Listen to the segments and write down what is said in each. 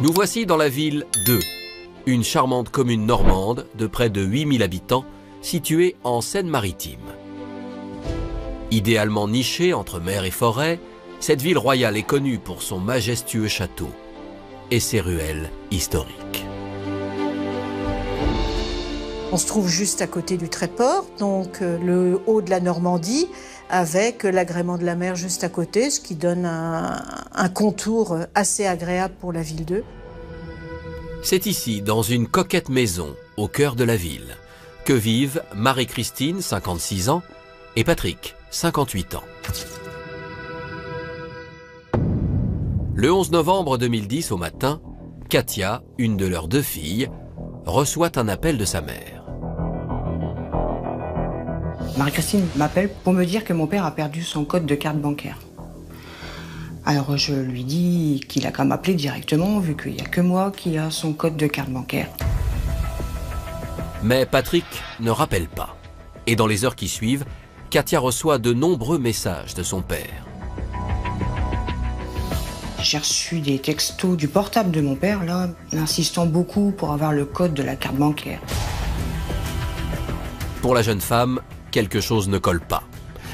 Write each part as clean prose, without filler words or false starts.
Nous voici dans la ville d'Eu, une charmante commune normande de près de 8000 habitants, située en Seine-Maritime. Idéalement nichée entre mer et forêt, cette ville royale est connue pour son majestueux château et ses ruelles historiques. On se trouve juste à côté du Tréport, donc le haut de la Normandie, avec l'agrément de la mer juste à côté, ce qui donne un contour assez agréable pour la ville d'Eu. C'est ici, dans une coquette maison, au cœur de la ville, que vivent Marie-Christine, 56 ans, et Patrick, 58 ans. Le 11 novembre 2010, au matin, Katia, une de leurs deux filles, reçoit un appel de sa mère. Marie-Christine m'appelle pour me dire que mon père a perdu son code de carte bancaire. Alors je lui dis qu'il a qu'à m'appeler directement, vu qu'il n'y a que moi qui a son code de carte bancaire. Mais Patrick ne rappelle pas. Et dans les heures qui suivent, Katia reçoit de nombreux messages de son père. J'ai reçu des textos du portable de mon père, là, insistant beaucoup pour avoir le code de la carte bancaire. Pour la jeune femme, quelque chose ne colle pas.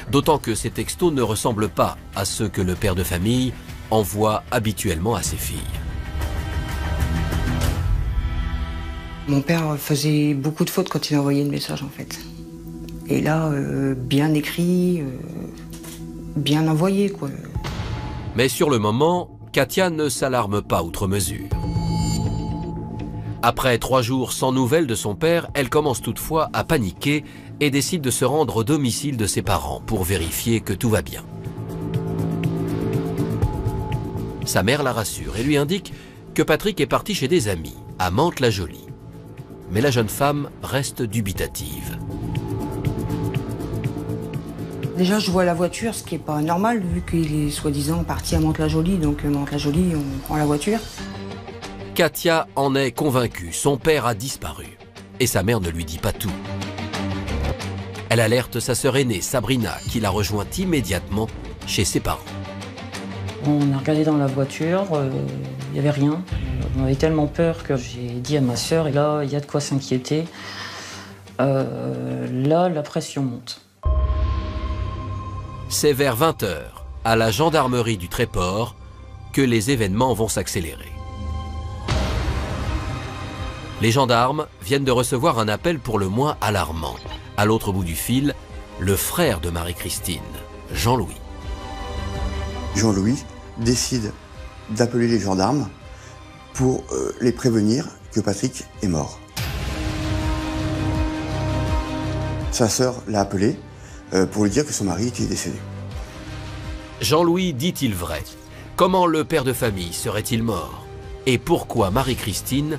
D'autant que ces textos ne ressemblent pas à ceux que le père de famille envoie habituellement à ses filles. Mon père faisait beaucoup de fautes quand il envoyait le message, en fait. Et là, bien écrit, bien envoyé, quoi. Mais sur le moment, Katia ne s'alarme pas outre mesure. Après 3 jours sans nouvelles de son père, elle commence toutefois à paniquer et décide de se rendre au domicile de ses parents pour vérifier que tout va bien. Sa mère la rassure et lui indique que Patrick est parti chez des amis, à Mantes-la-Jolie. Mais la jeune femme reste dubitative. Déjà, je vois la voiture, ce qui n'est pas normal, vu qu'il est soi-disant parti à Mantes-la-Jolie, donc Mantes-la-Jolie, on prend la voiture. Katia en est convaincue, son père a disparu. Et sa mère ne lui dit pas tout. Elle alerte sa sœur aînée, Sabrina, qui la rejoint immédiatement chez ses parents. On a regardé dans la voiture, il n'y avait rien. On avait tellement peur que j'ai dit à ma sœur, et là, il y a de quoi s'inquiéter. Là, la pression monte. C'est vers 20 h, à la gendarmerie du Tréport, que les événements vont s'accélérer. Les gendarmes viennent de recevoir un appel pour le moins alarmant. À l'autre bout du fil, le frère de Marie-Christine, Jean-Louis. Jean-Louis décide d'appeler les gendarmes pour les prévenir que Patrick est mort. Sa sœur l'a appelé pour lui dire que son mari était décédé. Jean-Louis dit-il vrai? Comment le père de famille serait-il mort? Et pourquoi Marie-Christine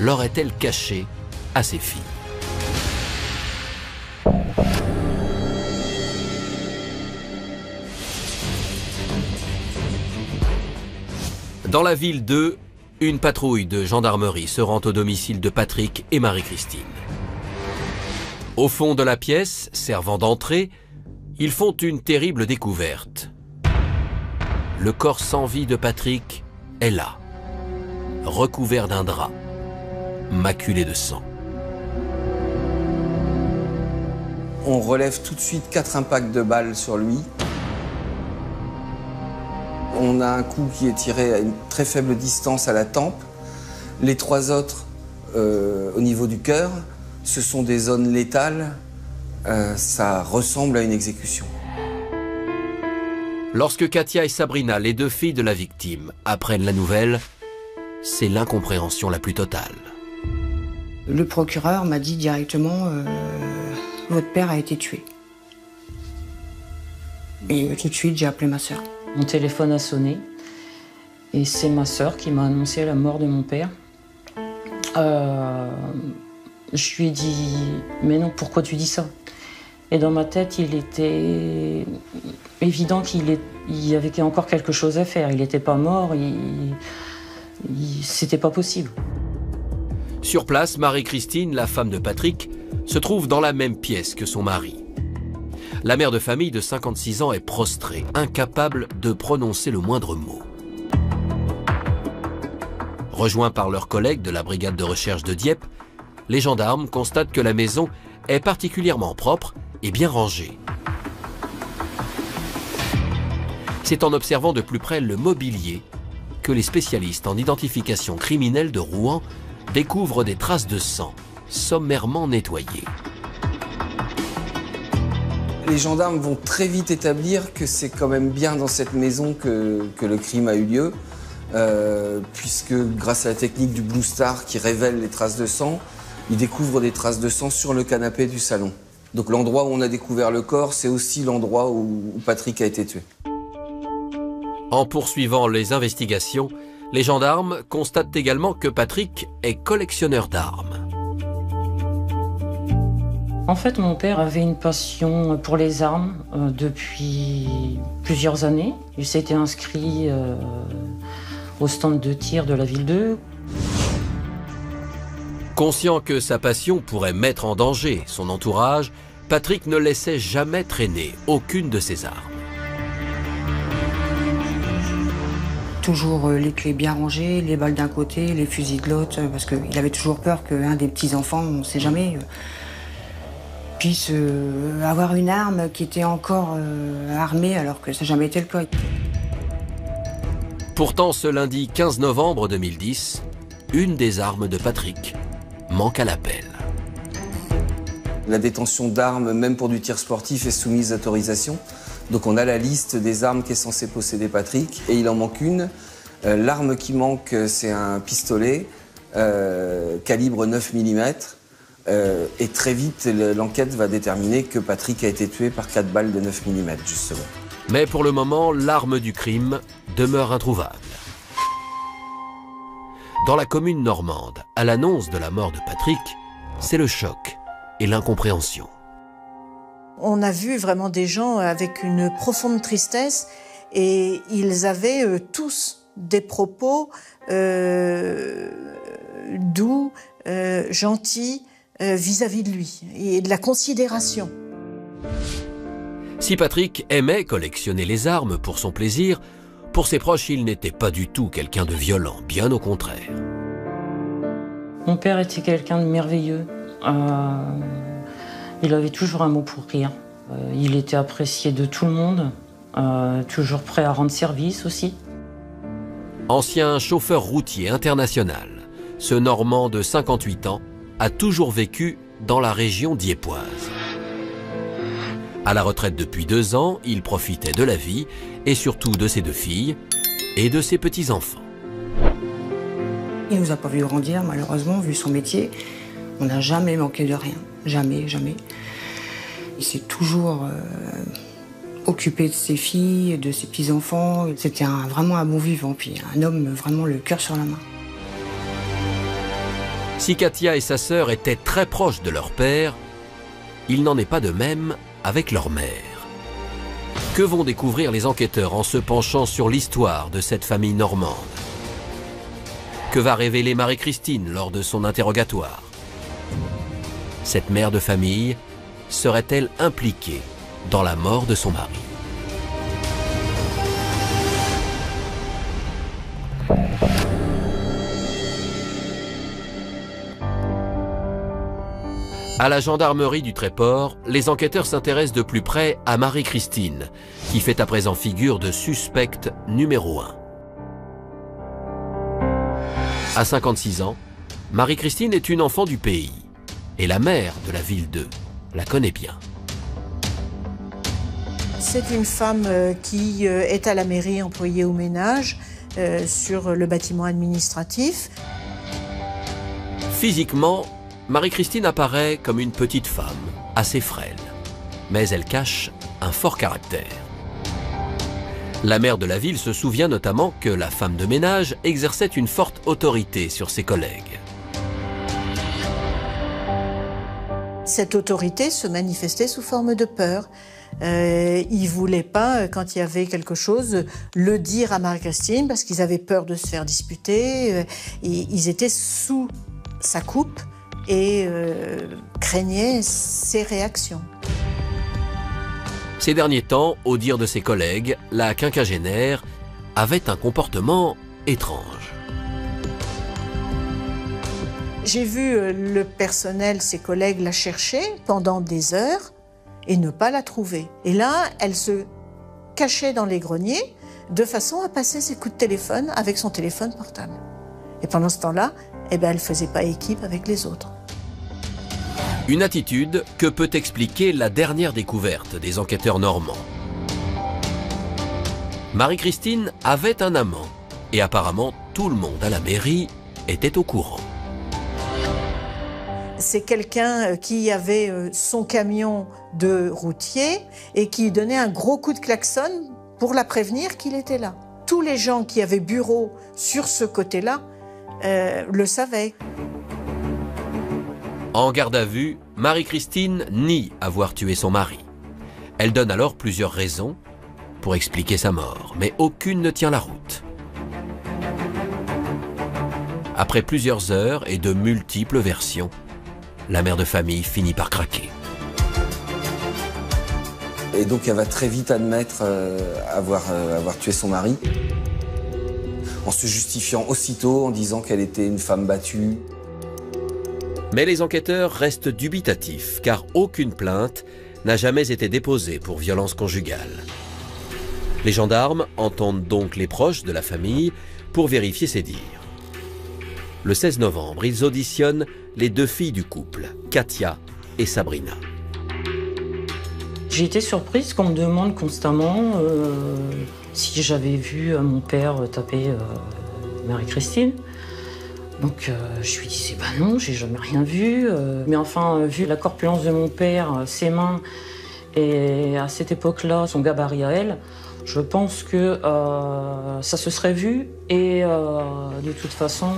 l'aurait-elle caché à ses filles? Dans la ville d'Eu, une patrouille de gendarmerie se rend au domicile de Patrick et Marie-Christine. Au fond de la pièce, servant d'entrée, ils font une terrible découverte. Le corps sans vie de Patrick est là, recouvert d'un drap, maculé de sang. On relève tout de suite 4 impacts de balles sur lui. On a un coup qui est tiré à une très faible distance à la tempe. Les 3 autres au niveau du cœur, ce sont des zones létales. Ça ressemble à une exécution. Lorsque Katia et Sabrina, les 2 filles de la victime, apprennent la nouvelle, c'est l'incompréhension la plus totale. Le procureur m'a dit directement votre père a été tué. Et tout de suite, j'ai appelé ma sœur. Mon téléphone a sonné et c'est ma sœur qui m'a annoncé la mort de mon père. Je lui ai dit « Mais non, pourquoi tu dis ça ?» Et dans ma tête, il était évident qu'il y avait encore quelque chose à faire. Il n'était pas mort, c'était pas possible. Sur place, Marie-Christine, la femme de Patrick, se trouve dans la même pièce que son mari. La mère de famille de 56 ans est prostrée, incapable de prononcer le moindre mot. Rejoints par leurs collègues de la brigade de recherche de Dieppe, les gendarmes constatent que la maison est particulièrement propre et bien rangée. C'est en observant de plus près le mobilier que les spécialistes en identification criminelle de Rouen découvrent des traces de sang sommairement nettoyées. Les gendarmes vont très vite établir que c'est quand même bien dans cette maison que le crime a eu lieu, puisque grâce à la technique du Blue Star qui révèle les traces de sang, ils découvrent des traces de sang sur le canapé du salon. Donc l'endroit où on a découvert le corps, c'est aussi l'endroit où Patrick a été tué. En poursuivant les investigations, les gendarmes constatent également que Patrick est collectionneur d'armes. En fait, mon père avait une passion pour les armes depuis plusieurs années. Il s'était inscrit au stand de tir de la ville 2. Conscient que sa passion pourrait mettre en danger son entourage, Patrick ne laissait jamais traîner aucune de ses armes. Toujours les clés bien rangées, les balles d'un côté, les fusils de l'autre, parce qu'il avait toujours peur qu'un des petits-enfants, on ne sait jamais, puisse avoir une arme qui était encore armée alors que ça n'a jamais été le cas. Pourtant, ce lundi 15 novembre 2010, une des armes de Patrick manque à l'appel. La détention d'armes, même pour du tir sportif, est soumise à autorisation. Donc on a la liste des armes qu'est censé posséder Patrick et il en manque une. L'arme qui manque, c'est un pistolet calibre 9 mm. Et très vite, l'enquête va déterminer que Patrick a été tué par 4 balles de 9 mm, justement. Mais pour le moment, l'arme du crime demeure introuvable. Dans la commune normande, à l'annonce de la mort de Patrick, c'est le choc et l'incompréhension. On a vu vraiment des gens avec une profonde tristesse et ils avaient tous des propos doux, gentils vis-à-vis de lui et de la considération. Si Patrick aimait collectionner les armes pour son plaisir, pour ses proches, il n'était pas du tout quelqu'un de violent, bien au contraire. Mon père était quelqu'un de merveilleux. Il avait toujours un mot pour rire. Il était apprécié de tout le monde, toujours prêt à rendre service aussi. Ancien chauffeur routier international, ce Normand de 58 ans a toujours vécu dans la région dieppoise. À la retraite depuis 2 ans, il profitait de la vie et surtout de ses 2 filles et de ses petits-enfants. Il ne nous a pas vu grandir, malheureusement, vu son métier. On n'a jamais manqué de rien. Jamais, jamais. Il s'est toujours occupé de ses filles, de ses petits-enfants. C'était vraiment un bon vivant, puis un homme vraiment le cœur sur la main. Si Katia et sa sœur étaient très proches de leur père, il n'en est pas de même avec leur mère. Que vont découvrir les enquêteurs en se penchant sur l'histoire de cette famille normande? Que va révéler Marie-Christine lors de son interrogatoire? Cette mère de famille serait-elle impliquée dans la mort de son mari? À la gendarmerie du Tréport, les enquêteurs s'intéressent de plus près à Marie-Christine, qui fait à présent figure de suspecte numéro 1. À 56 ans, Marie-Christine est une enfant du pays, et la mère de la ville 2 la connaît bien. C'est une femme qui est à la mairie employée au ménage sur le bâtiment administratif. Physiquement, Marie-Christine apparaît comme une petite femme, assez frêle, mais elle cache un fort caractère. La maire de la ville se souvient notamment que la femme de ménage exerçait une forte autorité sur ses collègues. Cette autorité se manifestait sous forme de peur. Ils ne voulaient pas, quand il y avait quelque chose, le dire à Marie-Christine parce qu'ils avaient peur de se faire disputer. Ils étaient sous sa coupe et craignaient ses réactions. Ces derniers temps, au dire de ses collègues, la quinquagénaire avait un comportement étrange. J'ai vu le personnel, ses collègues, la chercher pendant des heures et ne pas la trouver. Et là, elle se cachait dans les greniers de façon à passer ses coups de téléphone avec son téléphone portable. Et pendant ce temps-là, elle ne faisait pas équipe avec les autres. Une attitude que peut expliquer la dernière découverte des enquêteurs normands. Marie-Christine avait un amant et apparemment tout le monde à la mairie était au courant. C'est quelqu'un qui avait son camion de routier et qui donnait un gros coup de klaxon pour la prévenir qu'il était là. Tous les gens qui avaient bureau sur ce côté-là le savaient. En garde à vue, Marie-Christine nie avoir tué son mari. Elle donne alors plusieurs raisons pour expliquer sa mort, mais aucune ne tient la route. Après plusieurs heures et de multiples versions, la mère de famille finit par craquer. Et donc elle va très vite admettre avoir tué son mari, en se justifiant aussitôt, en disant qu'elle était une femme battue. Mais les enquêteurs restent dubitatifs, car aucune plainte n'a jamais été déposée pour violence conjugale. Les gendarmes entendent donc les proches de la famille pour vérifier ces dires. Le 16 novembre, ils auditionnent les deux filles du couple, Katia et Sabrina. J'ai été surprise qu'on me demande constamment si j'avais vu mon père taper Marie-Christine. Donc je lui disais bah non, j'ai jamais rien vu. Mais enfin, vu la corpulence de mon père, ses mains et à cette époque-là, son gabarit à elle, je pense que ça se serait vu et de toute façon,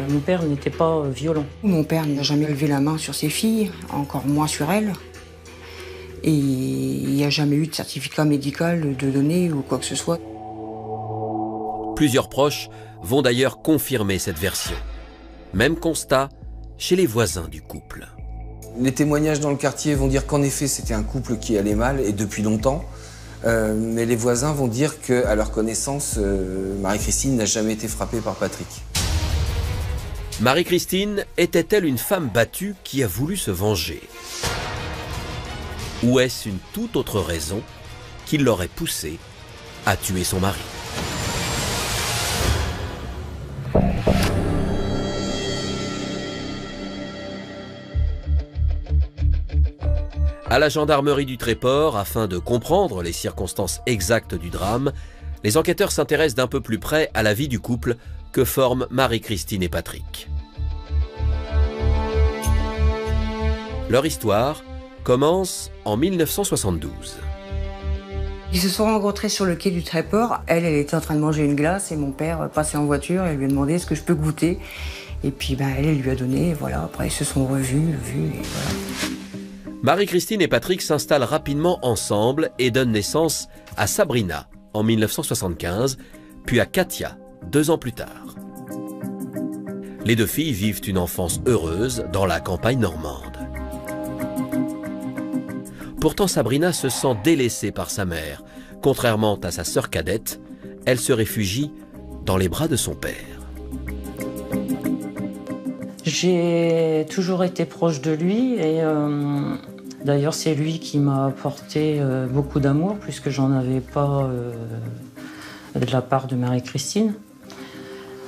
mon père n'était pas violent. Mon père n'a jamais levé la main sur ses filles, encore moins sur elle. Et il n'y a jamais eu de certificat médical de donner ou quoi que ce soit. Plusieurs proches vont d'ailleurs confirmer cette version. Même constat chez les voisins du couple. Les témoignages dans le quartier vont dire qu'en effet c'était un couple qui allait mal et depuis longtemps. Mais les voisins vont dire qu'à leur connaissance, Marie-Christine n'a jamais été frappée par Patrick. Marie-Christine était-elle une femme battue qui a voulu se venger? Ou est-ce une toute autre raison qui l'aurait poussée à tuer son mari? À la gendarmerie du Tréport, afin de comprendre les circonstances exactes du drame, les enquêteurs s'intéressent d'un peu plus près à la vie du couple que forment Marie-Christine et Patrick. Leur histoire commence en 1972. Ils se sont rencontrés sur le quai du Tréport. Elle était en train de manger une glace et mon père passait en voiture et lui a demandé est-ce que je peux goûter. Et puis elle lui a donné, voilà. Après ils se sont revus et voilà. Marie-Christine et Patrick s'installent rapidement ensemble et donnent naissance à Sabrina en 1975, puis à Katia 2 ans plus tard. Les deux filles vivent une enfance heureuse dans la campagne normande. Pourtant, Sabrina se sent délaissée par sa mère. Contrairement à sa sœur cadette, elle se réfugie dans les bras de son père. J'ai toujours été proche de lui et d'ailleurs c'est lui qui m'a apporté beaucoup d'amour puisque j'en avais pas de la part de Marie-Christine.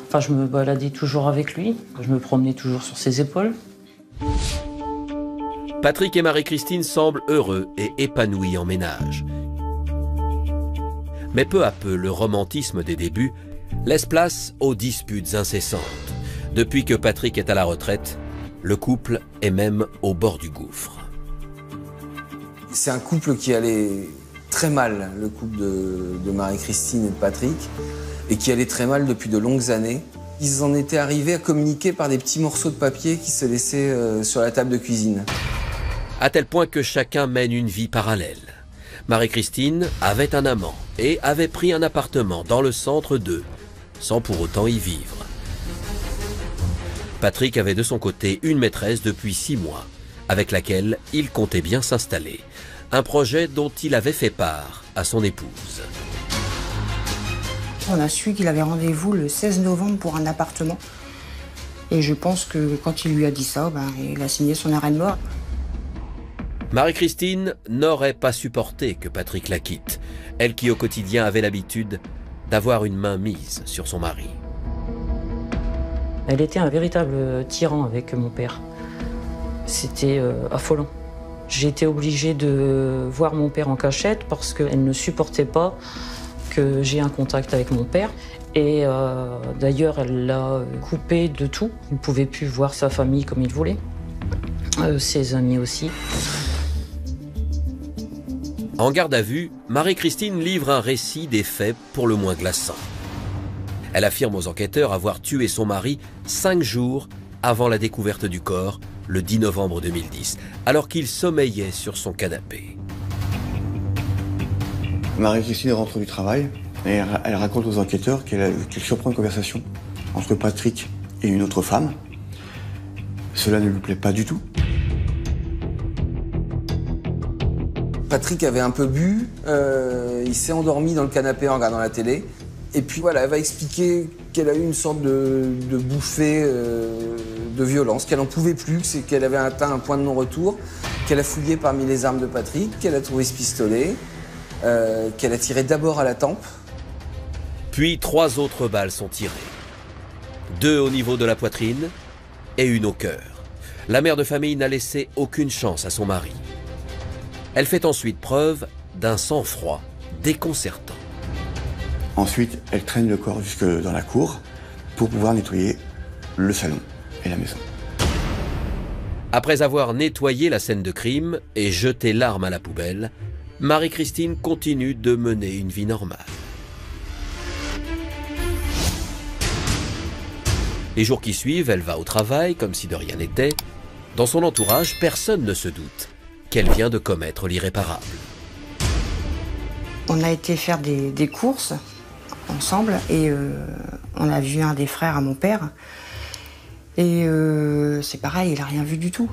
Enfin, je me baladais toujours avec lui, je me promenais toujours sur ses épaules. Patrick et Marie-Christine semblent heureux et épanouis en ménage. Mais peu à peu, le romantisme des débuts laisse place aux disputes incessantes. Depuis que Patrick est à la retraite, le couple est même au bord du gouffre. C'est un couple qui allait très mal, le couple de Marie-Christine et de Patrick, et qui allait très mal depuis de longues années. Ils en étaient arrivés à communiquer par des petits morceaux de papier qui se laissaient sur la table de cuisine. À tel point que chacun mène une vie parallèle. Marie-Christine avait un amant et avait pris un appartement dans le centre d'eux, sans pour autant y vivre. Patrick avait de son côté une maîtresse depuis 6 mois, avec laquelle il comptait bien s'installer. Un projet dont il avait fait part à son épouse. On a su qu'il avait rendez-vous le 16 novembre pour un appartement. Et je pense que quand il lui a dit ça, il a signé son arrêt de mort. Marie-Christine n'aurait pas supporté que Patrick la quitte, elle qui au quotidien avait l'habitude d'avoir une main mise sur son mari. Elle était un véritable tyran avec mon père. C'était affolant. J'ai été obligée de voir mon père en cachette parce qu'elle ne supportait pas que j'ai un contact avec mon père. Et d'ailleurs, elle l'a coupé de tout. Il ne pouvait plus voir sa famille comme il voulait, ses amis aussi. En garde à vue, Marie-Christine livre un récit des faits pour le moins glaçant. Elle affirme aux enquêteurs avoir tué son mari 5 jours avant la découverte du corps, le 10 novembre 2010, alors qu'il sommeillait sur son canapé. Marie-Christine rentre du travail et elle raconte aux enquêteurs qu'elle surprend une conversation entre Patrick et une autre femme. Cela ne lui plaît pas du tout. Patrick avait un peu bu, il s'est endormi dans le canapé en regardant la télé. Et puis voilà, elle va expliquer qu'elle a eu une sorte de bouffée de violence, qu'elle n'en pouvait plus, qu'elle avait atteint un point de non-retour, qu'elle a fouillé parmi les armes de Patrick, qu'elle a trouvé ce pistolet, qu'elle a tiré d'abord à la tempe. Puis 3 autres balles sont tirées. 2 au niveau de la poitrine et 1 au cœur. La mère de famille n'a laissé aucune chance à son mari. Elle fait ensuite preuve d'un sang-froid déconcertant. Ensuite, elle traîne le corps jusque dans la cour pour pouvoir nettoyer le salon et la maison. Après avoir nettoyé la scène de crime et jeté l'arme à la poubelle, Marie-Christine continue de mener une vie normale. Les jours qui suivent, elle va au travail comme si de rien n'était. Dans son entourage, personne ne se doute qu'elle vient de commettre l'irréparable. On a été faire des courses ensemble et on a vu un des frères à mon père. Et c'est pareil, il n'a rien vu du tout.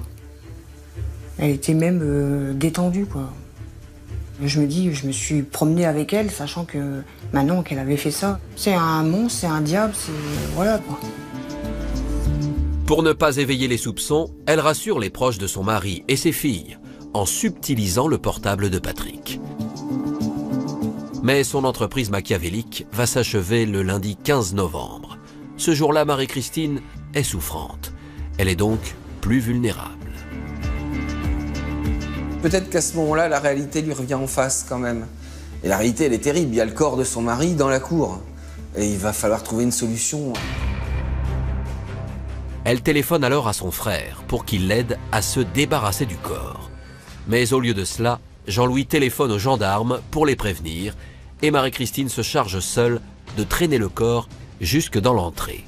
Elle était même détendue, quoi. Je me suis promenée avec elle, sachant que maintenant qu'elle avait fait ça, c'est un monstre, c'est un diable, c'est... voilà, quoi. Pour ne pas éveiller les soupçons, elle rassure les proches de son mari et ses filles en subtilisant le portable de Patrick. Mais son entreprise machiavélique va s'achever le lundi 15 novembre. Ce jour-là, Marie-Christine est souffrante. Elle est donc plus vulnérable. Peut-être qu'à ce moment-là, la réalité lui revient en face quand même. Et la réalité, elle est terrible. Il y a le corps de son mari dans la cour. Et il va falloir trouver une solution. Elle téléphone alors à son frère pour qu'il l'aide à se débarrasser du corps. Mais au lieu de cela, Jean-Louis téléphone aux gendarmes pour les prévenir et Marie-Christine se charge seule de traîner le corps jusque dans l'entrée.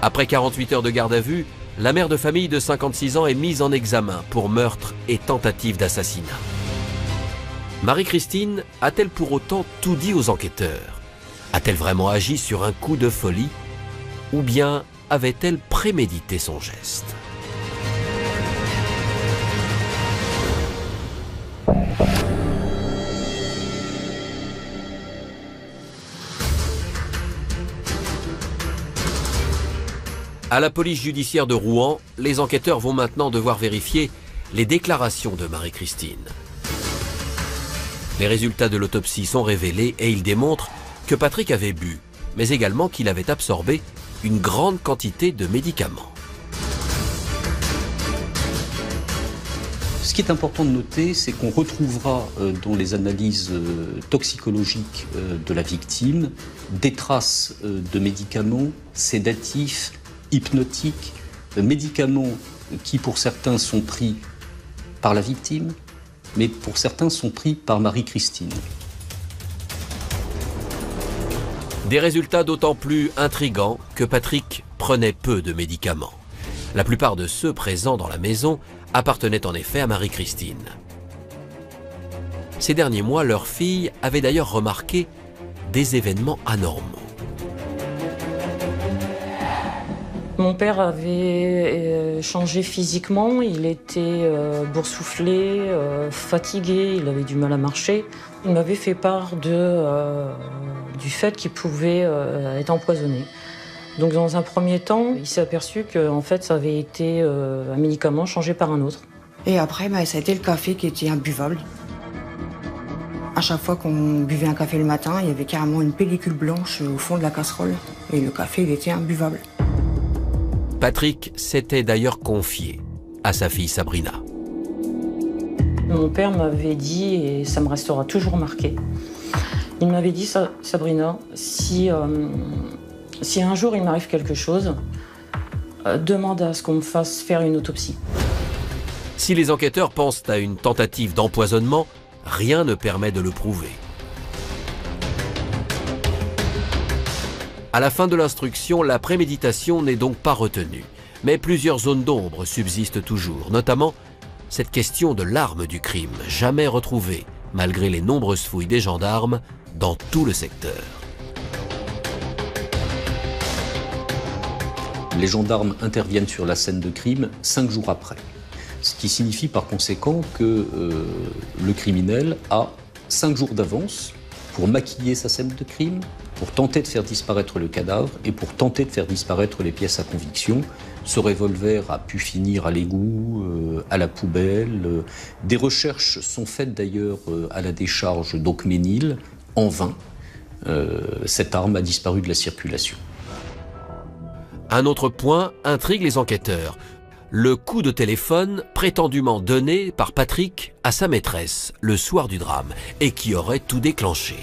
Après 48 heures de garde à vue, la mère de famille de 56 ans est mise en examen pour meurtre et tentative d'assassinat. Marie-Christine a-t-elle pour autant tout dit aux enquêteurs? A-t-elle vraiment agi sur un coup de folie? Ou bien avait-elle prémédité son geste? À la police judiciaire de Rouen, les enquêteurs vont maintenant devoir vérifier les déclarations de Marie-Christine. Les résultats de l'autopsie sont révélés et ils démontrent que Patrick avait bu, mais également qu'il avait absorbé une grande quantité de médicaments. Ce qui est important de noter, c'est qu'on retrouvera dans les analyses toxicologiques de la victime des traces de médicaments sédatifs, hypnotiques, médicaments qui pour certains sont pris par la victime, mais pour certains sont pris par Marie-Christine. Des résultats d'autant plus intrigants que Patrick prenait peu de médicaments. La plupart de ceux présents dans la maison appartenaient en effet à Marie-Christine. Ces derniers mois, leur fille avait d'ailleurs remarqué des événements anormaux. Mon père avait changé physiquement, il était boursouflé, fatigué, il avait du mal à marcher. Il m'avait fait part du fait qu'il pouvait être empoisonné. Donc dans un premier temps, il s'est aperçu que en fait, ça avait été un médicament changé par un autre. Et après, ça a été le café qui était imbuvable. À chaque fois qu'on buvait un café le matin, il y avait carrément une pellicule blanche au fond de la casserole. Et le café, il était imbuvable. Patrick s'était d'ailleurs confié à sa fille Sabrina. Mon père m'avait dit, et ça me restera toujours marqué, il m'avait dit, Sabrina, si un jour il m'arrive quelque chose, demande à ce qu'on me fasse faire une autopsie. Si les enquêteurs pensent à une tentative d'empoisonnement, rien ne permet de le prouver. À la fin de l'instruction, la préméditation n'est donc pas retenue. Mais plusieurs zones d'ombre subsistent toujours, notamment cette question de l'arme du crime, jamais retrouvée, malgré les nombreuses fouilles des gendarmes dans tout le secteur. Les gendarmes interviennent sur la scène de crime 5 jours après. Ce qui signifie par conséquent que le criminel a 5 jours d'avance pour maquiller sa scène de crime, pour tenter de faire disparaître le cadavre et pour tenter de faire disparaître les pièces à conviction. Ce revolver a pu finir à l'égout, à la poubelle. Des recherches sont faites d'ailleurs à la décharge d'Auqueménil, en vain. Cette arme a disparu de la circulation. Un autre point intrigue les enquêteurs. Le coup de téléphone prétendument donné par Patrick à sa maîtresse le soir du drame et qui aurait tout déclenché.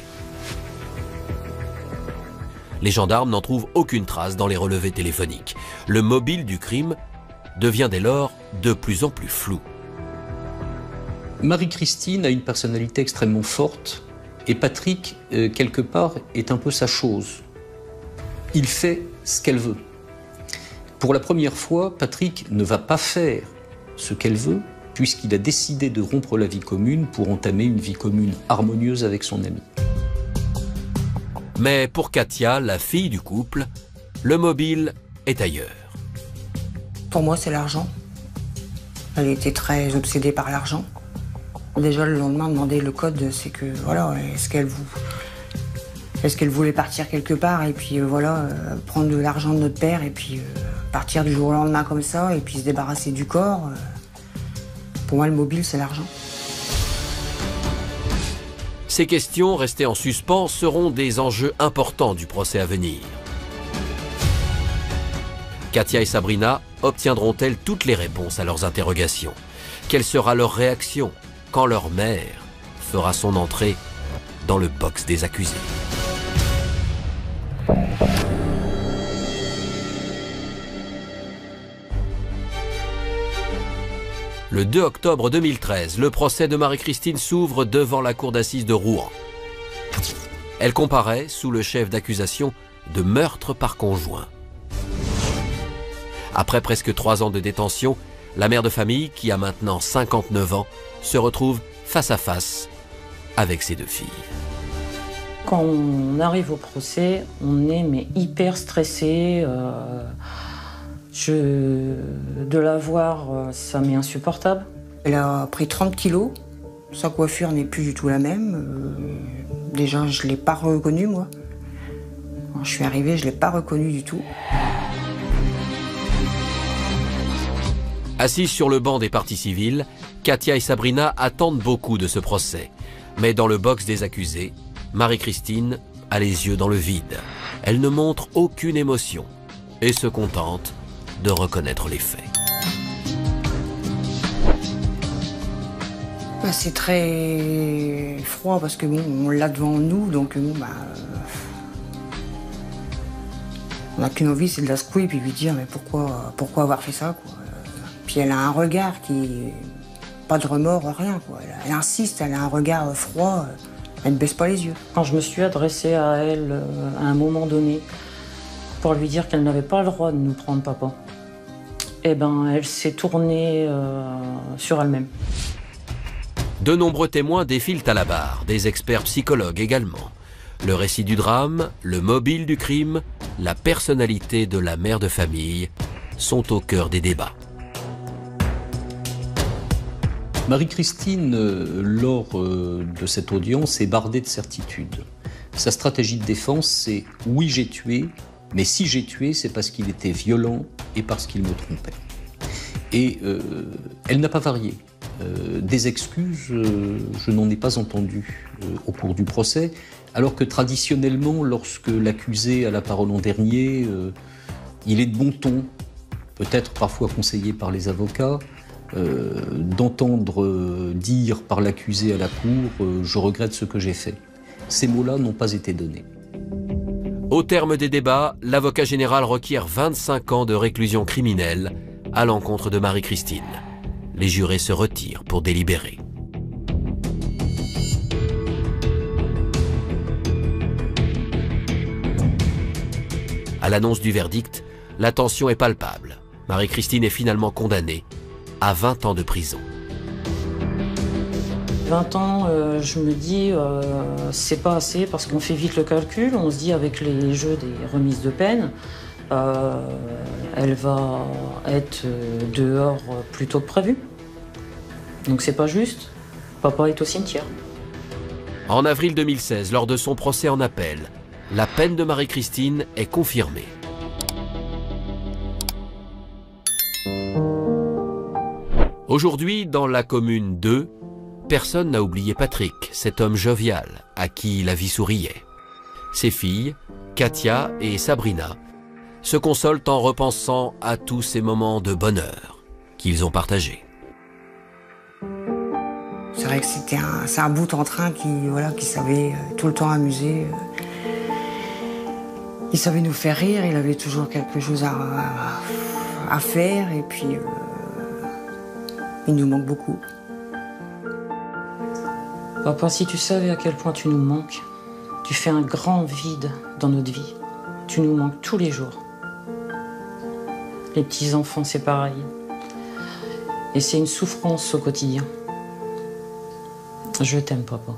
Les gendarmes n'en trouvent aucune trace dans les relevés téléphoniques. Le mobile du crime devient dès lors de plus en plus flou. Marie-Christine a une personnalité extrêmement forte et Patrick, quelque part, est un peu sa chose. Il fait ce qu'elle veut. Pour la première fois, Patrick ne va pas faire ce qu'elle veut puisqu'il a décidé de rompre la vie commune pour entamer une vie commune harmonieuse avec son ami. Mais pour Katia, la fille du couple, le mobile est ailleurs. Pour moi, c'est l'argent. Elle était très obsédée par l'argent. Déjà, le lendemain, demander le code, c'est que, voilà, est-ce qu'elle voulait partir quelque part et puis, voilà, prendre de l'argent de notre père et puis partir du jour au lendemain comme ça et puis se débarrasser du corps. Pour moi, le mobile, c'est l'argent. Ces questions restées en suspens seront des enjeux importants du procès à venir. Katia et Sabrina obtiendront-elles toutes les réponses à leurs interrogations? Quelle sera leur réaction quand leur mère fera son entrée dans le box des accusés? Le 2 octobre 2013, le procès de Marie-Christine s'ouvre devant la cour d'assises de Rouen. Elle comparaît sous le chef d'accusation de meurtre par conjoint. Après presque 3 ans de détention, la mère de famille, qui a maintenant 59 ans, se retrouve face à face avec ses 2 filles. Quand on arrive au procès, on est hyper stressé. De la voir, ça m'est insupportable. Elle a pris 30 kilos. Sa coiffure n'est plus du tout la même. Déjà, je ne l'ai pas reconnue, moi. Quand je suis arrivée, je ne l'ai pas reconnue du tout. Assises sur le banc des parties civiles, Katia et Sabrina attendent beaucoup de ce procès. Mais dans le box des accusés, Marie-Christine a les yeux dans le vide. Elle ne montre aucune émotion et se contente de reconnaître les faits. C'est très froid parce que bon, on l'a devant nous, donc bon, on n'a qu'une envie, c'est de la secouer et puis lui dire mais pourquoi avoir fait ça, quoi. Puis elle a un regard qui, pas de remords, rien, quoi. Elle insiste, elle a un regard froid, elle ne baisse pas les yeux. Quand je me suis adressée à elle à un moment donné pour lui dire qu'elle n'avait pas le droit de nous prendre papa, eh ben, elle s'est tournée sur elle-même. De nombreux témoins défilent à la barre, des experts psychologues également. Le récit du drame, le mobile du crime, la personnalité de la mère de famille sont au cœur des débats. Marie-Christine, lors de cette audience, est bardée de certitudes. Sa stratégie de défense, c'est « oui, j'ai tué, mais si j'ai tué, c'est parce qu'il était violent et parce qu'il me trompait ». Et elle n'a pas varié. Des excuses, je n'en ai pas entendu au cours du procès, alors que traditionnellement, lorsque l'accusé a la parole en dernier, il est de bon ton, peut-être parfois conseillé par les avocats, d'entendre dire par l'accusé à la cour « je regrette ce que j'ai fait ». Ces mots-là n'ont pas été donnés. Au terme des débats, l'avocat général requiert 25 ans de réclusion criminelle à l'encontre de Marie-Christine. Les jurés se retirent pour délibérer. À l'annonce du verdict, la tension est palpable. Marie-Christine est finalement condamnée à 20 ans de prison. 20 ans, je me dis, c'est pas assez parce qu'on fait vite le calcul. On se dit avec les jeux des remises de peine, elle va être dehors plus tôt que prévu. Donc c'est pas juste. Papa est au cimetière. En avril 2016, lors de son procès en appel, la peine de Marie-Christine est confirmée. Aujourd'hui, dans la commune 2, personne n'a oublié Patrick, cet homme jovial à qui la vie souriait. Ses filles, Katia et Sabrina, se consolent en repensant à tous ces moments de bonheur qu'ils ont partagés. C'est vrai que c'est un bout en train qui savait tout le temps amuser. Il savait nous faire rire, il avait toujours quelque chose à faire et puis il nous manque beaucoup. Papa, si tu savais à quel point tu nous manques, tu fais un grand vide dans notre vie. Tu nous manques tous les jours. Les petits-enfants, c'est pareil. Et c'est une souffrance au quotidien. Je t'aime, papa.